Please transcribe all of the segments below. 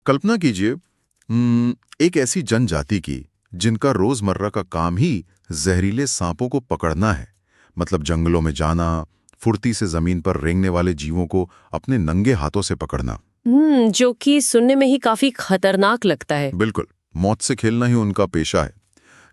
कल्पना कीजिए एक ऐसी जनजाति की जिनका रोजमर्रा का काम ही जहरीले सांपों को पकड़ना है। मतलब जंगलों में जाना, फुर्ती से जमीन पर रेंगने वाले जीवों को अपने नंगे हाथों से पकड़ना। जो कि सुनने में ही काफी खतरनाक लगता है। बिल्कुल, मौत से खेलना ही उनका पेशा है।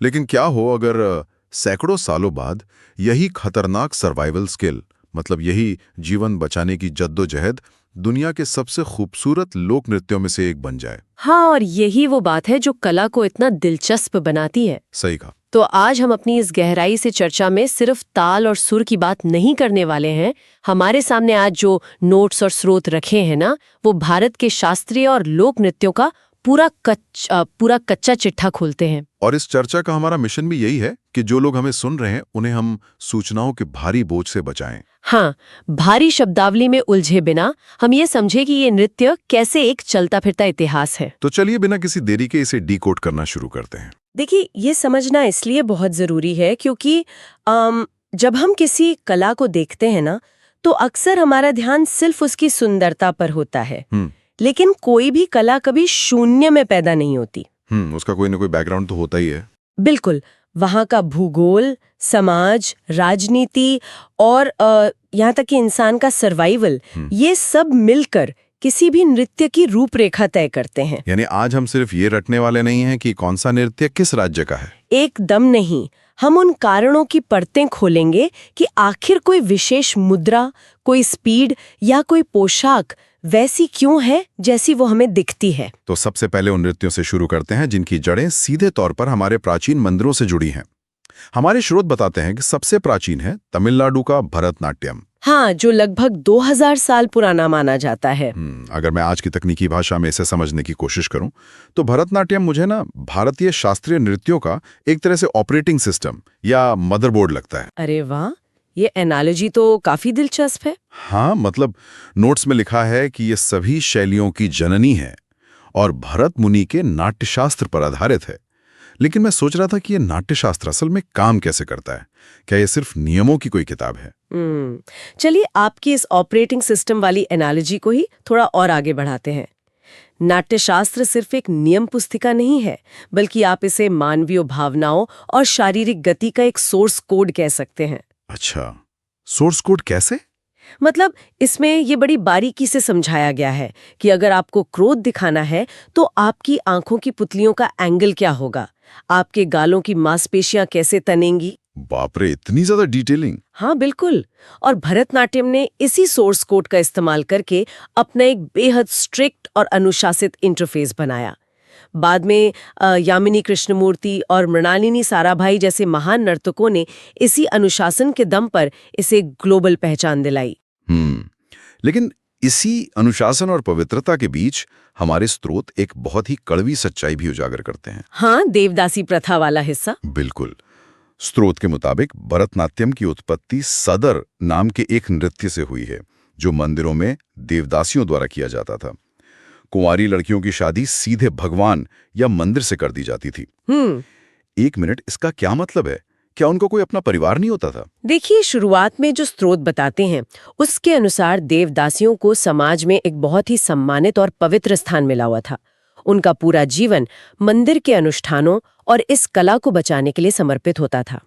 लेकिन क्या हो अगर सैकड़ों सालों बाद यही खतरनाक सर्वाइवल स्किल, मतलब यही जीवन बचाने की जद्दोजहद, दुनिया के सबसे खूबसूरत लोक नृत्यों में से एक बन जाए। हाँ, और यही वो बात है जो कला को इतना दिलचस्प बनाती है। सही कहा। तो आज हम अपनी इस गहराई से चर्चा में सिर्फ ताल और सुर की बात नहीं करने वाले हैं। हमारे सामने आज जो नोट्स और स्रोत रखे हैं ना, वो भारत के शास्त्रीय और लोक नृत्यों का पूरा कच्चा चिट्ठा खोलते हैं। और इस चर्चा का हमारा मिशन भी यही है कि जो लोग हमें सुन रहे हैं उन्हें हम सूचनाओं के भारी बोझ से बचाएं। हाँ, भारी शब्दावली में उलझे बिना हम ये समझे कि ये नृत्य कैसे एक चलता फिरता इतिहास है। तो चलिए बिना किसी देरी के इसे डीकोड करना शुरू करते हैं। देखिए, ये समझना इसलिए बहुत जरूरी है क्योंकि जब हम किसी कला को देखते हैं ना, तो अक्सर हमारा ध्यान सिर्फ उसकी सुंदरता पर होता है। लेकिन कोई भी कला कभी शून्य में पैदा नहीं होती। उसका कोई ना कोई बैकग्राउंड तो होता ही है। बिल्कुल, वहाँ का भूगोल, समाज, राजनीति और यहाँ तक कि इंसान का सर्वाइवल, ये सब मिलकर किसी भी नृत्य की रूपरेखा तय करते हैं। यानी आज हम सिर्फ ये रटने वाले नहीं हैं कि कौन सा नृत्य किस राज्य का है। एकदम नहीं। हम उन कारणों की परतें खोलेंगे कि आखिर कोई विशेष मुद्रा, कोई स्पीड या कोई पोशाक वैसी क्यों है जैसी वो हमें दिखती है। तो सबसे पहले उन नृत्यों से शुरू करते हैं जिनकी जड़ें सीधे तौर पर हमारे प्राचीन मंदिरों से जुड़ी हैं। हमारे स्रोत बताते हैं कि सबसे प्राचीन है तमिलनाडु का भरतनाट्यम। हाँ, जो लगभग 2000 साल पुराना माना जाता है। अगर मैं आज की तकनीकी भाषा में इसे समझने की कोशिश करूं तो भरतनाट्यम मुझे ना भारतीय शास्त्रीय नृत्यों का एक तरह से ऑपरेटिंग सिस्टम या मदरबोर्ड लगता है। अरे वाह, ये एनालॉजी तो काफी दिलचस्प है। हाँ, मतलब नोट्स में लिखा है कि ये सभी शैलियों की जननी है और भरत मुनि के नाट्यशास्त्र पर आधारित है। लेकिन मैं सोच रहा था कि ये नाट्यशास्त्र असल में काम कैसे करता है। क्या ये सिर्फ नियमों की कोई किताब है? चलिए आपकी इस ऑपरेटिंग सिस्टम वाली एनालॉजी को ही थोड़ा और आगे बढ़ाते हैं। नाट्यशास्त्र सिर्फ एक नियम पुस्तिका नहीं है, बल्कि आप इसे मानवीय भावनाओं और शारीरिक गति का एक सोर्स कोड कह सकते हैं। अच्छा, सोर्स कोड कैसे? मतलब इसमें ये बड़ी बारीकी से समझाया गया है कि अगर आपको क्रोध दिखाना है तो आपकी आंखों की पुतलियों का एंगल क्या होगा, आपके गालों की मांसपेशियां कैसे तनेंगी। बाप रे, इतनी ज्यादा डिटेलिंग। हाँ बिल्कुल। और भरतनाट्यम ने इसी सोर्स कोड का इस्तेमाल करके अपना एक बेहद स्ट्रिक्ट और अनुशासित इंटरफेस बनाया। बाद में यामिनी कृष्णमूर्ति और मृणालिनी साराभाई जैसे महान नर्तकों ने इसी अनुशासन के दम पर इसे ग्लोबल पहचान दिलाई। लेकिन इसी अनुशासन और पवित्रता के बीच हमारे स्रोत एक बहुत ही कड़वी सच्चाई भी उजागर करते हैं। हाँ, देवदासी प्रथा वाला हिस्सा। बिल्कुल। स्रोत के मुताबिक भरतनाट्यम की उत्पत्ति सदर नाम के एक नृत्य से हुई है जो मंदिरों में देवदासियों द्वारा किया जाता था। कुंवारी लड़कियों की शादी सीधे भगवान या मंदिर से कर दी जाती थी। एक मिनट, इसका क्या मतलब है? क्या उनको कोई अपना परिवार नहीं होता था? देखिए, शुरुआत में जो स्रोत बताते हैं उसके अनुसार देवदासियों को समाज में एक बहुत ही सम्मानित और पवित्र स्थान मिला हुआ था। उनका पूरा जीवन मंदिर के अनुष्ठानों और इस कला को बचाने के लिए समर्पित होता था।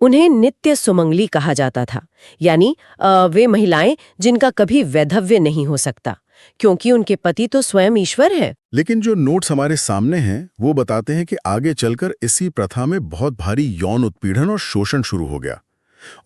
उन्हें नित्य सुमंगली कहा जाता था, यानी वे महिलाएं जिनका कभी वैधव्य नहीं हो सकता, क्योंकि उनके पति तो स्वयं ईश्वर है। लेकिन जो नोट्स हमारे सामने हैं वो बताते हैं कि आगे चलकर इसी प्रथा में बहुत भारी यौन उत्पीड़न और शोषण शुरू हो गया।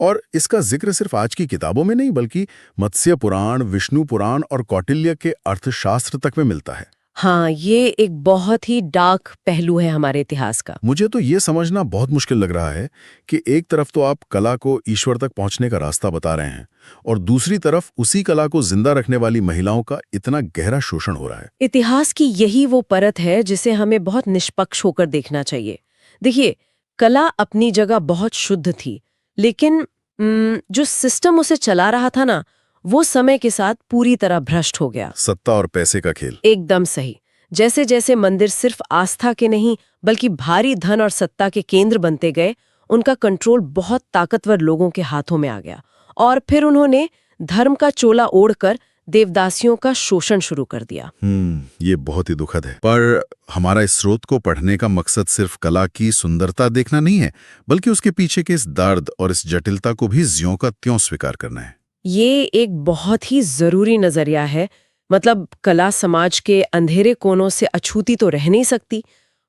और इसका जिक्र सिर्फ आज की किताबों में नहीं बल्कि मत्स्य पुराण, विष्णु पुराण और कौटिल्य के अर्थशास्त्र तक में मिलता है। हाँ, ये एक बहुत ही डार्क पहलू है हमारे इतिहास का। मुझे तो ये समझना बहुत मुश्किल लग रहा है कि एक तरफ तो आप कला को ईश्वर तक पहुंचने का रास्ता बता रहे हैं और दूसरी तरफ उसी कला को जिंदा रखने वाली महिलाओं का इतना गहरा शोषण हो रहा है। इतिहास की यही वो परत है जिसे हमें बहुत निष्पक्ष होकर देखना चाहिए। देखिए, कला अपनी जगह बहुत शुद्ध थी, लेकिन जो सिस्टम उसे चला रहा था ना, वो समय के साथ पूरी तरह भ्रष्ट हो गया। सत्ता और पैसे का खेल। एकदम सही। जैसे जैसे मंदिर सिर्फ आस्था के नहीं बल्कि भारी धन और सत्ता के केंद्र बनते गए, उनका कंट्रोल बहुत ताकतवर लोगों के हाथों में आ गया और फिर उन्होंने धर्म का चोला ओढ़कर देवदासियों का शोषण शुरू कर दिया। ये बहुत ही दुखद है। पर हमारा इस स्रोत को पढ़ने का मकसद सिर्फ कला की सुंदरता देखना नहीं है, बल्कि उसके पीछे के इस दर्द और इस जटिलता को भी ज्यों का त्यों स्वीकार करना है। ये एक बहुत ही जरूरी नजरिया है। मतलब कला समाज के अंधेरे कोनों से अछूती तो रह नहीं सकती,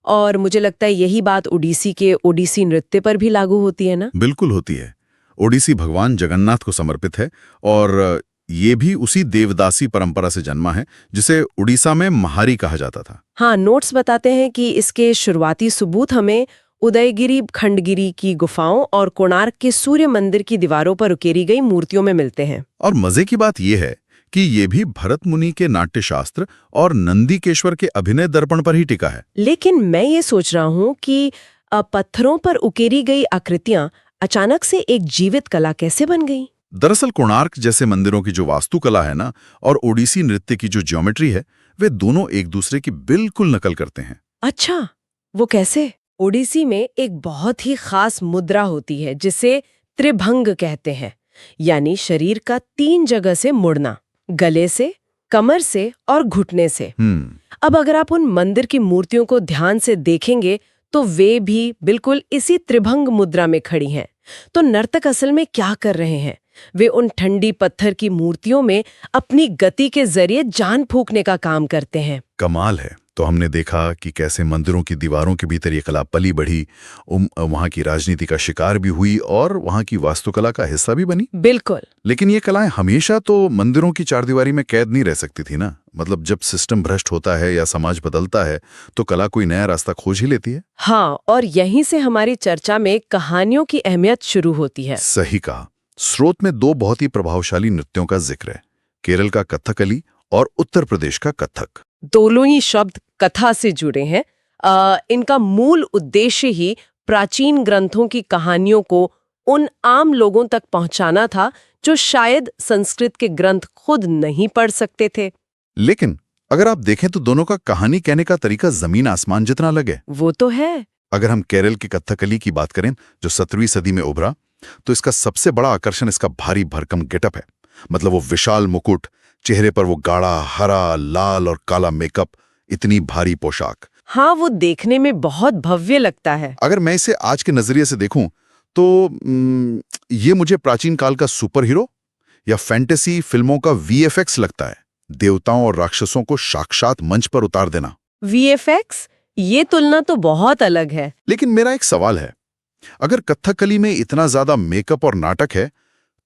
और मुझे लगता है यही बात ओडिसी के ओडिसी नृत्य पर भी लागू होती है ना? बिल्कुल होती है। ओडिसी भगवान जगन्नाथ को समर्पित है, और ये भी उसी देवदासी परंपरा से जन्मा है जिसे उड़ीसा में महारी कहा जाता था। हाँ, नोट्स बताते हैं कि इसके शुरुआती सबूत हमें उदयगिरी खंडगिरी की गुफाओं और कोणार्क के सूर्य मंदिर की दीवारों पर उकेरी गई मूर्तियों में मिलते हैं। और मजे की बात यह है कि ये भी भरत मुनि के नाट्यशास्त्र और नंदीकेश्वर के अभिनय दर्पण पर ही टिका है। लेकिन मैं ये सोच रहा हूँ कि पत्थरों पर उकेरी गई आकृतियां अचानक से एक जीवित कला कैसे बन गई? दरअसल कोणार्क जैसे मंदिरों की जो वास्तुकला है ना, और ओडिसी नृत्य की जो ज्योमेट्री है, वे दोनों एक दूसरे की बिल्कुल नकल करते हैं। अच्छा, वो कैसे? ओडिसी में एक बहुत ही खास मुद्रा होती है जिसे त्रिभंग कहते हैं, यानी शरीर का 3 जगह से मुड़ना, गले से, कमर से और घुटने से। अब अगर आप उन मंदिर की मूर्तियों को ध्यान से देखेंगे तो वे भी बिल्कुल इसी त्रिभंग मुद्रा में खड़ी हैं। तो नर्तक असल में क्या कर रहे हैं? वे उन ठंडी पत्थर की मूर्तियों में अपनी गति के जरिए जान फूंकने का काम करते हैं। कमाल है। तो हमने देखा कि कैसे मंदिरों की दीवारों के भीतर ये कला पली बढ़ी, वहां की राजनीति का शिकार भी हुई और वहां की वास्तुकला का हिस्सा भी बनी। बिल्कुल। लेकिन ये कलाएं हमेशा तो मंदिरों की चारदीवारी में कैद नहीं रह सकती थी ना। मतलब जब सिस्टम भ्रष्ट होता है या समाज बदलता है तो कला कोई नया रास्ता खोज ही लेती है। हाँ, और यहीं से हमारी चर्चा में कहानियों की अहमियत शुरू होती है। सही कहा। स्रोत में 2 बहुत ही प्रभावशाली नृत्यों का जिक्र है, केरल का कथकली और उत्तर प्रदेश का कथक। दोनों ही शब्द कथा से जुड़े हैं। इनका मूल उद्देश्य ही प्राचीन ग्रंथों की कहानियों को उन आम लोगों तक पहुंचाना था जो शायद संस्कृत के ग्रंथ खुद नहीं पढ़ सकते थे। लेकिन अगर आप देखें तो दोनों का कहानी कहने का तरीका जमीन आसमान जितना अलग है। वो तो है। अगर हम केरल की कथकली की बात करें जो 17वीं सदी में उभरा, तो इसका सबसे बड़ा आकर्षण इसका भारी भरकम गेटअप है। मतलब वो विशाल मुकुट, चेहरे पर वो गाढ़ा हरा, लाल और काला मेकअप, इतनी भारी पोशाक। हाँ, वो देखने में बहुत भव्य लगता है। अगर मैं इसे आज के नजरिए से देखूं तो ये मुझे प्राचीन काल का सुपर हीरो या फैंटेसी फिल्मों का VFX लगता है। देवताओं और राक्षसों को साक्षात मंच पर उतार देना। VFX? ये तुलना तो बहुत अलग है। लेकिन मेरा एक सवाल है, अगर कथकली में इतना ज्यादा मेकअप और नाटक है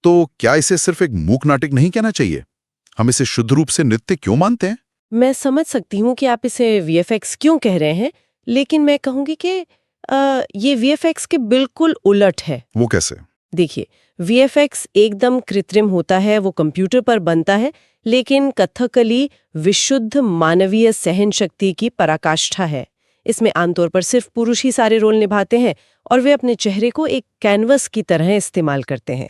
तो क्या इसे सिर्फ एक मूक नाटक नहीं कहना चाहिए? हम इसे शुद्ध रूप से नृत्य क्यों मानते हैं? मैं समझ सकती हूँ कि आप इसे VFX क्यों कह रहे हैं, लेकिन मैं कहूंगी कि ये VFX के बिल्कुल उलट है। वो कैसे? देखिए, VFX एकदम कृत्रिम होता है, वो कंप्यूटर पर बनता है, लेकिन कथकली विशुद्ध मानवीय सहन शक्ति की पराकाष्ठा है। इसमें आमतौर पर सिर्फ पुरुष ही सारे रोल निभाते हैं और वे अपने चेहरे को एक कैनवस की तरह इस्तेमाल करते हैं।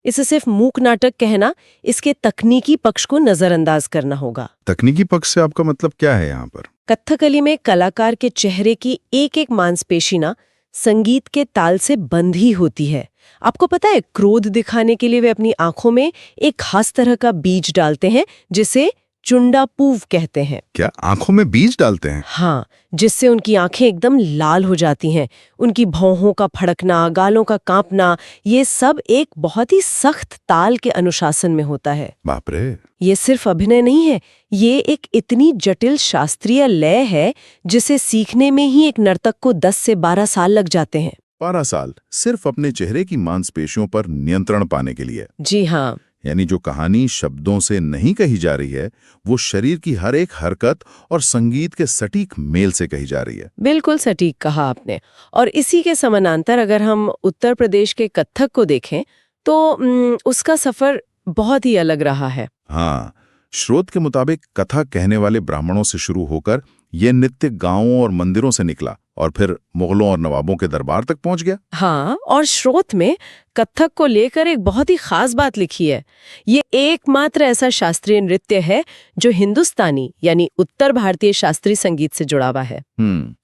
इसे सिर्फ मूक नाटक कहना, इसके तकनीकी पक्ष को नजरअंदाज करना होगा। तकनीकी पक्ष से आपका मतलब क्या है यहाँ पर? कथकली में कलाकार के चेहरे की एक एक मांसपेशी ना संगीत के ताल से बंधी होती है। आपको पता है, क्रोध दिखाने के लिए वे अपनी आंखों में एक खास तरह का बीज डालते हैं जिसे चुंडापूव कहते हैं। क्या आंखों में बीज डालते हैं? हाँ, जिससे उनकी आंखें एकदम लाल हो जाती हैं। उनकी भौहों का फड़कना, गालों का कांपना, ये सब एक बहुत ही सख्त ताल के अनुशासन में होता है। बाप रे! ये सिर्फ अभिनय नहीं है, ये एक इतनी जटिल शास्त्रीय लय है जिसे सीखने में ही एक नर्तक को 10 से 12 साल लग जाते हैं। 12 साल सिर्फ अपने चेहरे की मांसपेशियों पर नियंत्रण पाने के लिए? जी हाँ। यानी जो कहानी शब्दों से नहीं कही जा रही है, वो शरीर की हर एक हरकत और संगीत के सटीक मेल से कही जा रही है। बिल्कुल सटीक कहा आपने। और इसी के समानांतर अगर हम उत्तर प्रदेश के कथक को देखें तो उसका सफर बहुत ही अलग रहा है। हाँ, स्रोत के मुताबिक कथा कहने वाले ब्राह्मणों से शुरू होकर यह नृत्य गांवों और मंदिरों से निकला और फिर मुगलों और नवाबों के दरबार तक पहुंच गया। हाँ, और स्रोत में कथक को लेकर एक बहुत ही खास बात लिखी है। ये एकमात्र ऐसा शास्त्रीय नृत्य है जो हिंदुस्तानी यानी उत्तर भारतीय शास्त्रीय संगीत से जुड़ा हुआ है।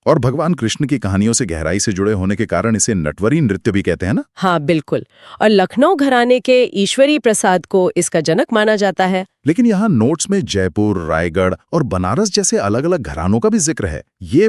और भगवान कृष्ण की कहानियों से गहराई से जुड़े होने के कारण इसे नटवरी नृत्य भी कहते हैं ना? हाँ, बिल्कुल। और लखनऊ घराने के ईश्वरी प्रसाद को इसका जनक माना जाता है। लेकिन यहाँ नोट्स में जयपुर, रायगढ़ और बनारस जैसे अलग अलग घरानों का भी जिक्र है। ये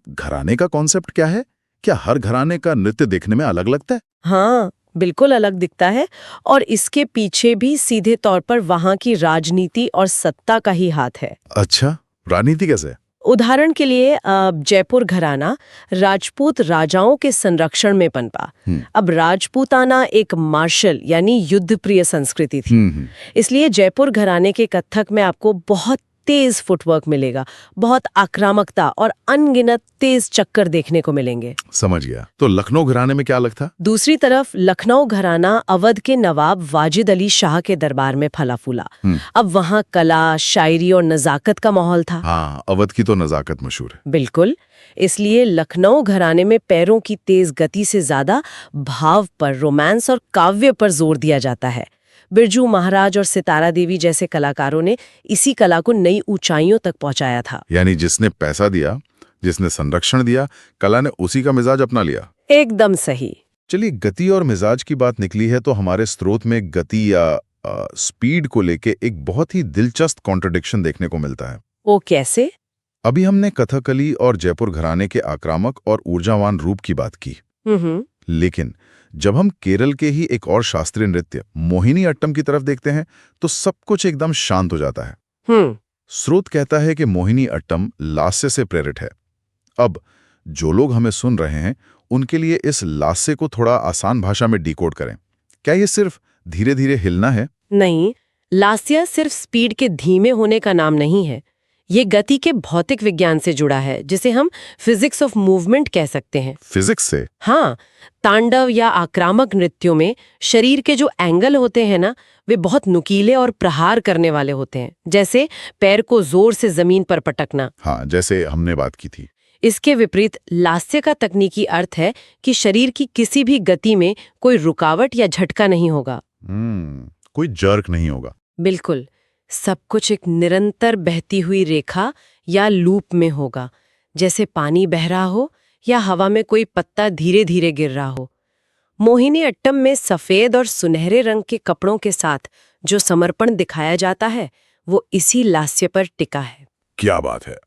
घराने का कॉन्सेप्ट क्या है? क्या हर घराने का नृत्य देखने में अलग लगता है? हाँ, बिल्कुल अलग दिखता है, और इसके पीछे भी सीधे तौर पर वहाँ की राजनीति और सत्ता का ही हाथ है। अच्छा, राजनीति कैसे? उदाहरण के लिए जयपुर घराना राजपूत राजाओं के संरक्षण में पनपा। अब राजपूताना एक मार्शल यानी युद्धप्रिय संस्कृति थी। इसलिए जयपुर घराने के कथक में आपको बहुत तेज फुटवर्क मिलेगा, बहुत आक्रामकता और अनगिनत तेज चक्कर देखने को मिलेंगे। समझ गया। तो लखनऊ घराने में क्या अलग था? दूसरी तरफ लखनऊ घराना अवध के नवाब वाजिद अली शाह के दरबार में फला फूला। अब वहाँ कला, शायरी और नजाकत का माहौल था। हाँ, अवध की तो नजाकत मशहूर है। बिल्कुल। इसलिए लखनऊ घराने में पैरों की तेज गति से ज्यादा भाव पर, रोमांस और काव्य पर जोर दिया जाता है। बिरजू महाराज और सितारा देवी जैसे कलाकारों ने इसी कला को नई ऊंचाइयों तक पहुंचाया था। यानी जिसने पैसा दिया, जिसने संरक्षण दिया, कला ने उसी का मिजाज अपना लिया। एकदम सही। चलिए, गति और मिजाज की बात निकली है तो हमारे स्रोत में गति या स्पीड को लेके एक बहुत ही दिलचस्प कॉन्ट्रडिक्शन देखने को मिलता है। वो कैसे? अभी हमने कथकली और जयपुर घराने के आक्रामक और ऊर्जावान रूप की बात की, लेकिन जब हम केरल के ही एक और शास्त्रीय नृत्य मोहिनी अट्टम की तरफ देखते हैं तो सब कुछ एकदम शांत हो जाता है। स्रोत कहता है कि मोहिनी अट्टम लास्य से प्रेरित है। अब जो लोग हमें सुन रहे हैं उनके लिए इस लास्य को थोड़ा आसान भाषा में डिकोड करें। क्या ये सिर्फ धीरे धीरे हिलना है? नहीं, लास्य सिर्फ स्पीड के धीमे होने का नाम नहीं है। ये गति के भौतिक विज्ञान से जुड़ा है, जिसे हम फिजिक्स ऑफ मूवमेंट कह सकते हैं। फिजिक्स से? हाँ, तांडव या आक्रामक नृत्यों में शरीर के जो एंगल होते हैं ना, वे बहुत नुकीले और प्रहार करने वाले होते हैं, जैसे पैर को जोर से जमीन पर पटकना। हाँ, जैसे हमने बात की थी। इसके विपरीत लास्य का तकनीकी अर्थ है कि शरीर की किसी भी गति में कोई रुकावट या झटका नहीं होगा। कोई जर्क नहीं होगा। बिल्कुल, सब कुछ एक निरंतर बहती हुई रेखा या लूप में होगा, जैसे पानी बह रहा हो या हवा में कोई पत्ता धीरे धीरे गिर रहा हो। मोहिनी अट्टम में सफेद और सुनहरे रंग के कपड़ों के साथ जो समर्पण दिखाया जाता है वो इसी लास्य पर टिका है। क्या बात है।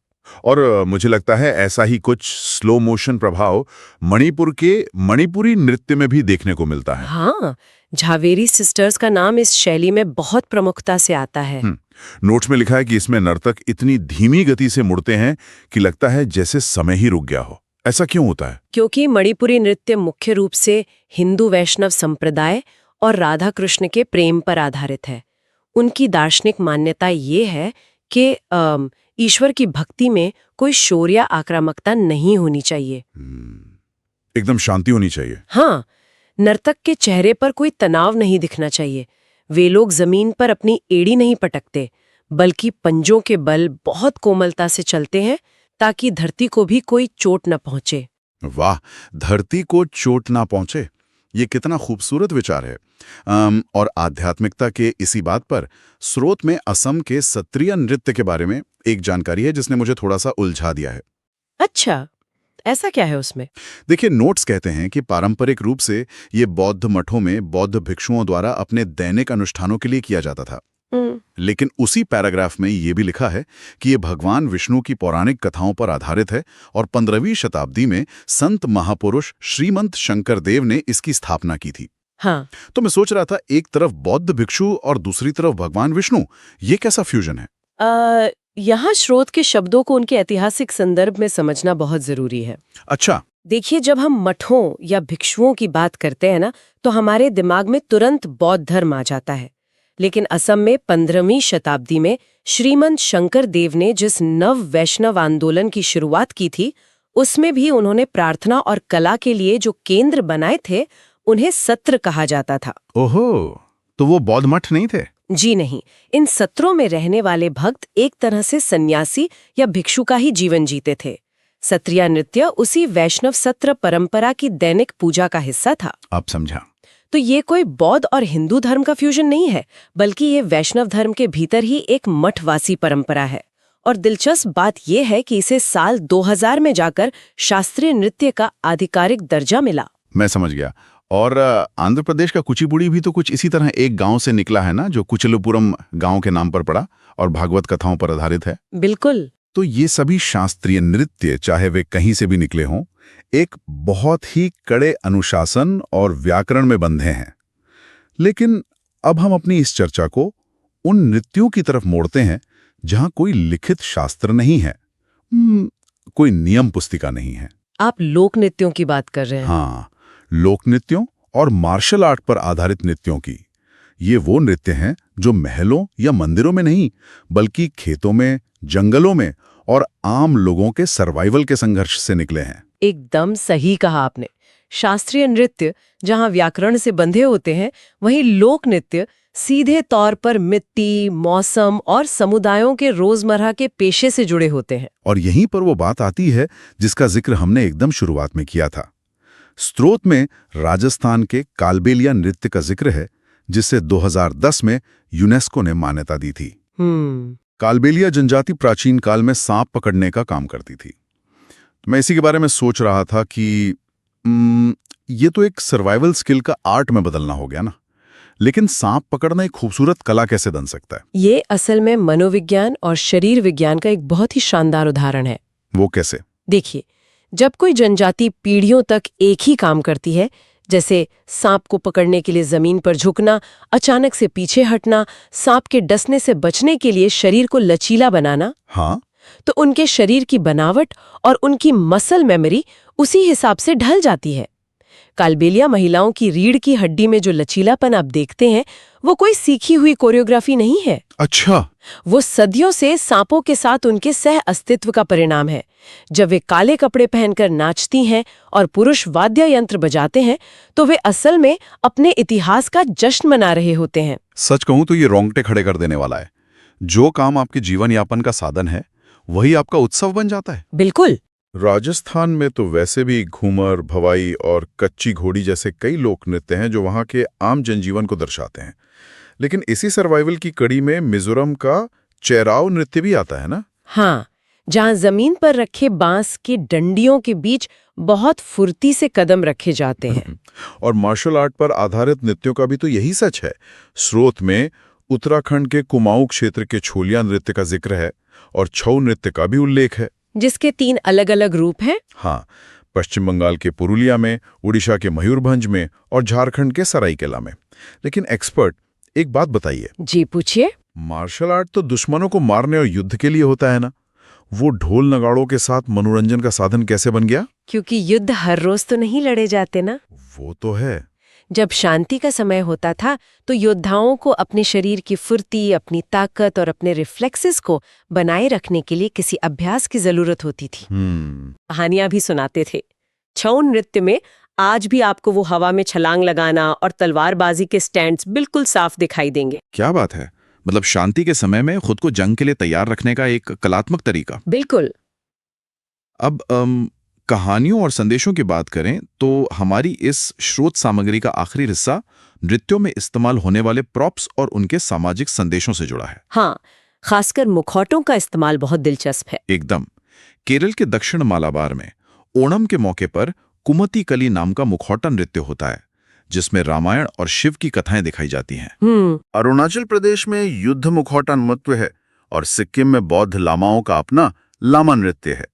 और मुझे लगता है ऐसा ही कुछ स्लो मोशन प्रभाव मणिपुर के मणिपुरी नृत्य में भी देखने को मिलता है। हाँ, झावेरी सिस्टर्स का नाम इस शैली में बहुत प्रमुखता से आता है। नोट्स में लिखा है कि इसमें नर्तक इतनी धीमी गति से मुड़ते हैं कि लगता है जैसे समय ही रुक गया हो। ऐसा क्यों होता है? क्योंकि मणिपुरी नृत्य मुख्य रूप से हिंदू वैष्णव संप्रदाय और राधा कृष्ण के प्रेम पर आधारित है। उनकी दार्शनिक मान्यता ये है कि ईश्वर की भक्ति में कोई शोर या आक्रामकता नहीं होनी चाहिए। एकदम शांति होनी चाहिए। हाँ, नर्तक के चेहरे पर कोई तनाव नहीं दिखना चाहिए। वे लोग जमीन पर अपनी एड़ी नहीं पटकते, बल्कि पंजों के बल बहुत कोमलता से चलते हैं ताकि धरती को भी कोई चोट न पहुंचे। वाह, धरती को चोट ना पहुंचे, ये कितना खूबसूरत विचार है। और आध्यात्मिकता के इसी बात पर स्रोत में असम के सत्रिय नृत्य के बारे में एक जानकारी है जिसने मुझे थोड़ा सा उलझा दिया है। अच्छा, ऐसा क्या है उसमें? देखिए, नोट्स कहते हैं कि पारंपरिक रूप से ये बौद्ध मठों में बौद्ध भिक्षुओं द्वारा अपने दैनिक अनुष्ठानों के लिए किया जाता था। लेकिन उसी पैराग्राफ में ये भी लिखा है कि ये भगवान विष्णु की पौराणिक कथाओं पर आधारित है और 15वीं शताब्दी में संत महापुरुष श्रीमंत शंकर देव ने इसकी स्थापना की थी। हाँ, तो मैं सोच रहा था, एक तरफ बौद्ध भिक्षु और दूसरी तरफ भगवान विष्णु, ये कैसा फ्यूजन है? यहाँ स्रोत के शब्दों को उनके ऐतिहासिक संदर्भ में समझना बहुत जरूरी है। अच्छा, देखिए, जब हम मठों या भिक्षुओं की बात करते हैं ना, तो हमारे दिमाग में तुरंत बौद्ध धर्म आ जाता है। लेकिन असम में 15वीं शताब्दी में श्रीमंत शंकर देव ने जिस नव वैष्णव आंदोलन की शुरुआत की थी, उसमें भी उन्होंने प्रार्थना और कला के लिए जो केंद्र बनाए थे उन्हें सत्र कहा जाता था। ओहो, तो वो बौद्ध मठ नहीं थे? जी नहीं, इन सत्रों में रहने वाले भक्त एक तरह से सन्यासी या भिक्षु का ही जीवन जीते थे। सत्रिया नृत्य उसी वैष्णव सत्र परंपरा की दैनिक पूजा का हिस्सा था। आप समझा। तो ये कोई बौद्ध और हिंदू धर्म का फ्यूजन नहीं है, बल्कि ये वैष्णव धर्म के भीतर ही एक मठवासी परंपरा है। और दिलचस्प बात यह है कि इसे साल 2000 में जाकर शास्त्रीय नृत्य का आधिकारिक दर्जा मिला। मैं समझ गया। और आंध्र प्रदेश का कुचिपुड़ी भी तो कुछ इसी तरह एक गांव से निकला है ना, जो कुचलुपुरम गांव के नाम पर पड़ा और भागवत कथाओं पर आधारित है। बिल्कुल। तो ये सभी शास्त्रीय नृत्य, चाहे वे कहीं से भी निकले हों, एक बहुत ही कड़े अनुशासन और व्याकरण में बंधे हैं। लेकिन अब हम अपनी इस चर्चा को उन नृत्यों की तरफ मोड़ते हैं जहां कोई लिखित शास्त्र नहीं है, कोई नियम पुस्तिका नहीं है। आप लोक नृत्यों की बात कर रहे हैं? हाँ, लोक नृत्यों और मार्शल आर्ट पर आधारित नृत्यों की। ये वो नृत्य हैं जो महलों या मंदिरों में नहीं, बल्कि खेतों में, जंगलों में और आम लोगों के सर्वाइवल के संघर्ष से निकले हैं। एकदम सही कहा आपने। शास्त्रीय नृत्य जहां व्याकरण से बंधे होते हैं, वहीं लोक नृत्य सीधे तौर पर मिट्टी, मौसम और समुदायों के रोजमर्रा के पेशे से जुड़े होते हैं। और यहीं पर वो बात आती है जिसका जिक्र हमने एकदम शुरुआत में किया था। स्रोत में राजस्थान के कालबेलिया नृत्य का जिक्र है, जिसे 2010 में यूनेस्को ने मान्यता दी थी। कालबेलिया जनजाति प्राचीन काल में सांप पकड़ने का काम करती थी। मैं इसी के बारे में सोच रहा था कि ये तो एक सर्वाइवल स्किल का आर्ट में बदलना हो गया ना, लेकिन सांप पकड़ना एक खूबसूरत कला कैसे बन सकता है? ये असल में मनोविज्ञान और शरीर विज्ञान का एक बहुत ही शानदार उदाहरण है। वो कैसे? देखिए, जब कोई जनजाति पीढ़ियों तक एक ही काम करती है, जैसे सांप को पकड़ने के लिए जमीन पर झुकना, अचानक से पीछे हटना, सांप के डसने से बचने के लिए शरीर को लचीला बनाना, हाँ, तो उनके शरीर की बनावट और उनकी मसल मेमोरी उसी हिसाब से ढल जाती है। कालबेलिया महिलाओं की रीढ़ की हड्डी में जो लचीलापन आप देखते हैं, वो कोई सीखी हुई कोरियोग्राफी नहीं है। अच्छा। वो सदियों से सांपों के साथ उनके सह अस्तित्व का परिणाम है। जब वे काले कपड़े पहनकर नाचती हैं और पुरुष वाद्य यंत्र बजाते हैं, तो वे असल में अपने इतिहास का जश्न मना रहे होते हैं। सच कहूं तो ये रोंगटे खड़े कर देने वाला है। जो काम आपके जीवन यापन का साधन है, वही आपका उत्सव बन जाता है। बिल्कुल। राजस्थान में तो वैसे भी घूमर, भवाई और कच्ची घोड़ी जैसे कई लोक नृत्य हैं जो वहां के आम जनजीवन को दर्शाते हैं। लेकिन इसी सर्वाइवल की कड़ी में मिजोरम का चेराव नृत्य भी आता है ना? हाँ, जहाँ जमीन पर रखे बांस की डंडियों के बीच बहुत फुर्ती से कदम रखे जाते हैं। और मार्शल आर्ट पर आधारित नृत्यों का भी तो यही सच है। स्रोत में उत्तराखंड के कुमाऊं क्षेत्र के छोलिया नृत्य का जिक्र है और छऊ नृत्य का भी उल्लेख है, जिसके 3 अलग-अलग रूप हैं। हाँ, पश्चिम बंगाल के पुरुलिया में, उड़ीसा के मयूरभंज में और झारखंड के सरायकेला में। लेकिन एक्सपर्ट, एक बात बताइए। जी पूछिए। मार्शल आर्ट तो दुश्मनों को मारने और युद्ध के लिए होता है ना, वो ढोल नगाड़ों के साथ मनोरंजन का साधन कैसे बन गया? क्योंकि युद्ध हर रोज तो नहीं लड़े जाते ना। वो तो है। जब शांति का समय होता था, तो योद्धाओं को अपने शरीर की फुर्ती, अपनी ताकत और अपने रिफ्लेक्सेस को बनाए रखने के लिए किसी अभ्यास की जरूरत होती थी। कहानियां भी सुनाते थे। छऊ नृत्य में आज भी आपको वो हवा में छलांग लगाना और तलवारबाजी के स्टैंड्स बिल्कुल साफ दिखाई देंगे। क्या बात है, मतलब शांति के समय में खुद को जंग के लिए तैयार रखने का एक कलात्मक तरीका। बिल्कुल। अब कहानियों और संदेशों की बात करें तो हमारी इस स्रोत सामग्री का आखिरी हिस्सा नृत्यों में इस्तेमाल होने वाले प्रॉप्स और उनके सामाजिक संदेशों से जुड़ा है। हाँ, खासकर मुखौटों का इस्तेमाल बहुत दिलचस्प है। एकदम। केरल के दक्षिण मालाबार में ओणम के मौके पर कुमती कली नाम का मुखौटा नृत्य होता है, जिसमें रामायण और शिव की कथाएं दिखाई जाती हैं। अरुणाचल प्रदेश में युद्ध मुखौटा नृत्य है और सिक्किम में बौद्ध लामाओं का अपना लामा नृत्य है।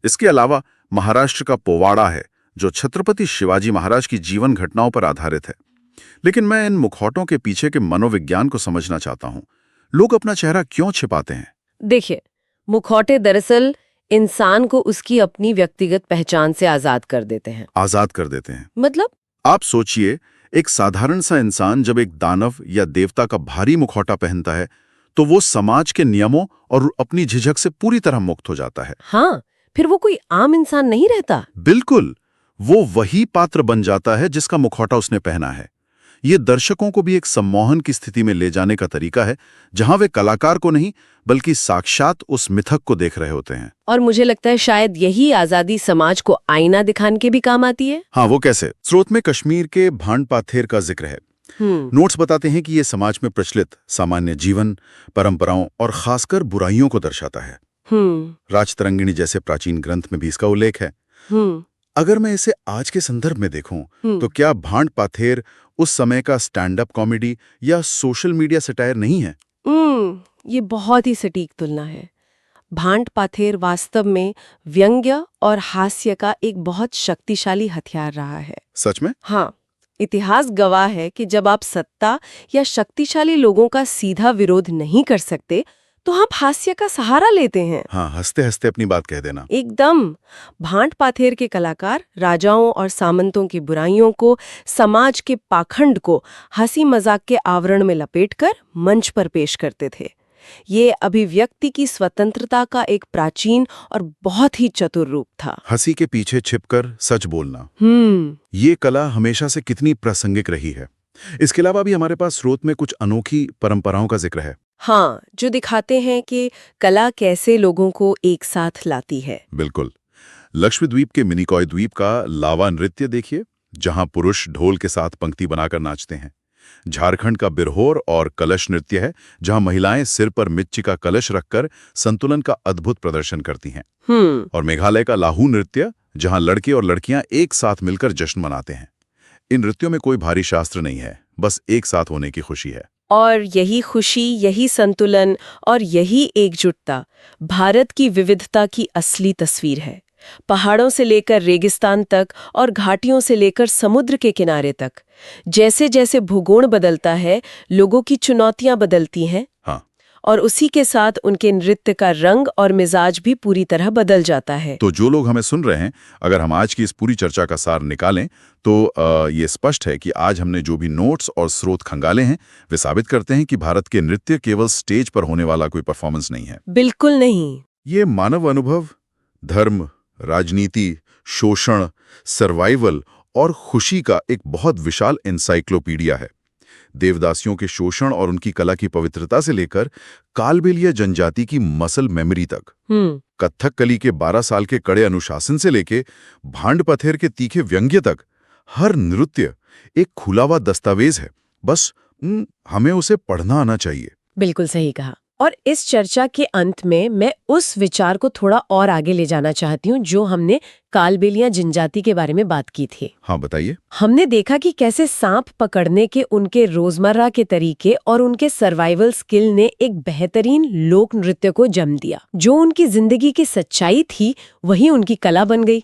इसके अलावा महाराष्ट्र का पोवाड़ा है, जो छत्रपति शिवाजी महाराज की जीवन घटनाओं पर आधारित है। लेकिन मैं इन मुखौटों के पीछे के मनोविज्ञान को समझना चाहता हूँ। लोग अपना चेहरा क्यों छिपाते हैं? देखिए, मुखौटे दरअसल इंसान को उसकी अपनी व्यक्तिगत पहचान से आजाद कर देते हैं। आजाद कर देते हैं मतलब? आप सोचिए, एक साधारण सा इंसान जब एक दानव या देवता का भारी मुखौटा पहनता है, तो वो समाज के नियमों और अपनी झिझक से पूरी तरह मुक्त हो जाता है। हाँ, फिर वो कोई आम इंसान नहीं रहता। बिल्कुल, वो वही पात्र बन जाता है जिसका मुखौटा उसने पहना है। ये दर्शकों को भी एक सम्मोहन की स्थिति में ले जाने का तरीका है, जहां वे कलाकार को नहीं बल्कि साक्षात उस मिथक को देख रहे होते हैं। और मुझे लगता है शायद यही आजादी समाज को आईना दिखाने के भी काम आती है। हाँ, वो कैसे? स्रोत में कश्मीर के भांड पाथेर का जिक्र है। नोट्स बताते हैं कि ये समाज में प्रचलित सामान्य जीवन, परंपराओं और खासकर बुराइयों को दर्शाता है। राजतरंगिणी जैसे प्राचीन ग्रंथ में भी इसका उल्लेख है। अगर मैं इसे आज के संदर्भ में देखूं, तो क्या भांड पाथेर उस समय का स्टैंड अप कॉमेडी या सोशल मीडिया सटायर नहीं है? ये बहुत ही सटीक तुलना है। भांड पाथेर वास्तव में व्यंग्य और हास्य का एक बहुत शक्तिशाली हथियार रहा है। सच में? हाँ, इतिहास गवाह है कि जब आप सत्ता या शक्तिशाली लोगों का सीधा विरोध नहीं कर सकते, तो आप हास्य का सहारा लेते हैं। हाँ, हंसते हंसते अपनी बात कह देना। एकदम। भांड पाथेर के कलाकार राजाओं और सामंतों की बुराइयों को, समाज के पाखंड को हंसी मजाक के आवरण में लपेटकर मंच पर पेश करते थे। ये अभिव्यक्ति की स्वतंत्रता का एक प्राचीन और बहुत ही चतुर रूप था। हंसी के पीछे छिपकर सच बोलना। ये कला हमेशा से कितनी प्रासंगिक रही है। इसके अलावा भी हमारे पास स्रोत में कुछ अनोखी परंपराओं का जिक्र है। हाँ, जो दिखाते हैं कि कला कैसे लोगों को एक साथ लाती है। बिल्कुल। लक्षद्वीप के मिनिकॉय द्वीप का लावा नृत्य देखिए, जहां पुरुष ढोल के साथ पंक्ति बनाकर नाचते हैं। झारखंड का बिरहोर और कलश नृत्य है, जहां महिलाएं सिर पर मिच्ची का कलश रखकर संतुलन का अद्भुत प्रदर्शन करती हैं। और मेघालय का लाहू नृत्य, जहां लड़के और लड़कियां एक साथ मिलकर जश्न मनाते हैं। इन नृत्यों में कोई भारी शास्त्र नहीं है, बस एक साथ होने की खुशी है। और यही खुशी, यही संतुलन और यही एकजुटता भारत की विविधता की असली तस्वीर है। पहाड़ों से लेकर रेगिस्तान तक और घाटियों से लेकर समुद्र के किनारे तक, जैसे जैसे भूगोल बदलता है, लोगों की चुनौतियां बदलती हैं। हाँ। और उसी के साथ उनके नृत्य का रंग और मिजाज भी पूरी तरह बदल जाता है। तो जो लोग हमें सुन रहे हैं, अगर हम आज की इस पूरी चर्चा का सार निकालें, तो ये स्पष्ट है कि आज हमने जो भी नोट्स और स्रोत खंगाले हैं, वे साबित करते हैं कि भारत के नृत्य केवल स्टेज पर होने वाला कोई परफॉर्मेंस नहीं है। बिल्कुल नहीं। ये मानव अनुभव, धर्म, राजनीति, शोषण, सर्वाइवल और खुशी का एक बहुत विशाल एनसाइक्लोपीडिया है। देवदासियों के शोषण और उनकी कला की पवित्रता से लेकर कालबेलिया जनजाति की मसल मेमोरी तक, कथकली के 12 साल के कड़े अनुशासन से लेके भांड पथेर के तीखे व्यंग्य तक, हर नृत्य एक खुला हुआ दस्तावेज है। बस हमें उसे पढ़ना आना चाहिए। बिल्कुल सही कहा। और इस चर्चा के अंत में मैं उस विचार को थोड़ा और आगे ले जाना चाहती हूँ जो हमने कालबेलिया जनजाति के बारे में बात की थी। हाँ, बताइए। हमने देखा कि कैसे सांप पकड़ने के उनके रोजमर्रा के तरीके और उनके सर्वाइवल स्किल ने एक बेहतरीन लोक नृत्य को जन्म दिया। जो उनकी जिंदगी की सच्चाई थी, वही उनकी कला बन गई।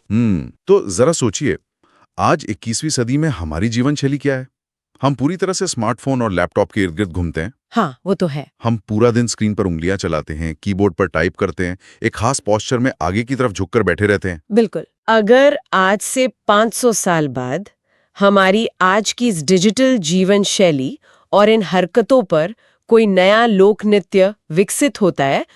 तो जरा सोचिए, आज 21वीं सदी में हमारी जीवन शैली क्या है? हम पूरी तरह से स्मार्टफोन और लैपटॉप के इर्द गिर्द घूमते हैं। हाँ, वो तो है। हम पूरा दिन स्क्रीन पर उंगलियां चलाते हैं, कीबोर्ड पर टाइप करते हैं, एक खास पोस्चर में आगे की तरफ झुककर बैठे रहते हैं। बिल्कुल। अगर आज से 500 साल बाद हमारी आज की इस डिजिटल जीवन शैली और इन हरकतों पर कोई नया लोक नृत्य विकसित होता है,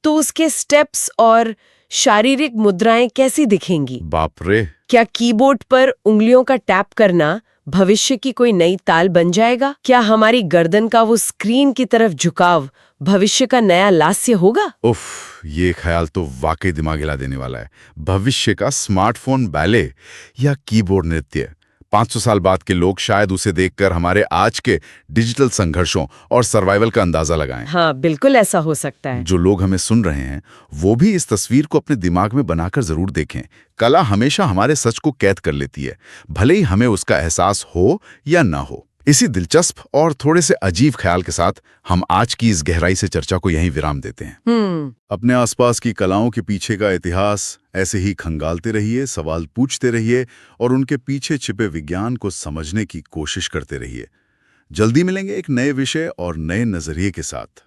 तो उसके स्टेप्स और शारीरिक मुद्राएं कैसी दिखेंगी? बाप रे! क्या कीबोर्ड पर उंगलियों का टैप करना भविष्य की कोई नई ताल बन जाएगा? क्या हमारी गर्दन का वो स्क्रीन की तरफ झुकाव भविष्य का नया लास्य होगा? उफ, ये ख्याल तो वाकई दिमाग हिला देने वाला है। भविष्य का स्मार्टफोन बैले या कीबोर्ड नृत्य। 500 साल बाद के लोग शायद उसे देखकर हमारे आज के डिजिटल संघर्षों और सर्वाइवल का अंदाजा लगाएं। हाँ, बिल्कुल ऐसा हो सकता है। जो लोग हमें सुन रहे हैं, वो भी इस तस्वीर को अपने दिमाग में बनाकर जरूर देखें। कला हमेशा हमारे सच को कैद कर लेती है, भले ही हमें उसका एहसास हो या ना हो। इसी दिलचस्प और थोड़े से अजीब ख्याल के साथ हम आज की इस गहराई से चर्चा को यहीं विराम देते हैं। अपने आसपास की कलाओं के पीछे का इतिहास ऐसे ही खंगालते रहिए, सवाल पूछते रहिए और उनके पीछे छिपे विज्ञान को समझने की कोशिश करते रहिए। जल्दी मिलेंगे एक नए विषय और नए नजरिए के साथ।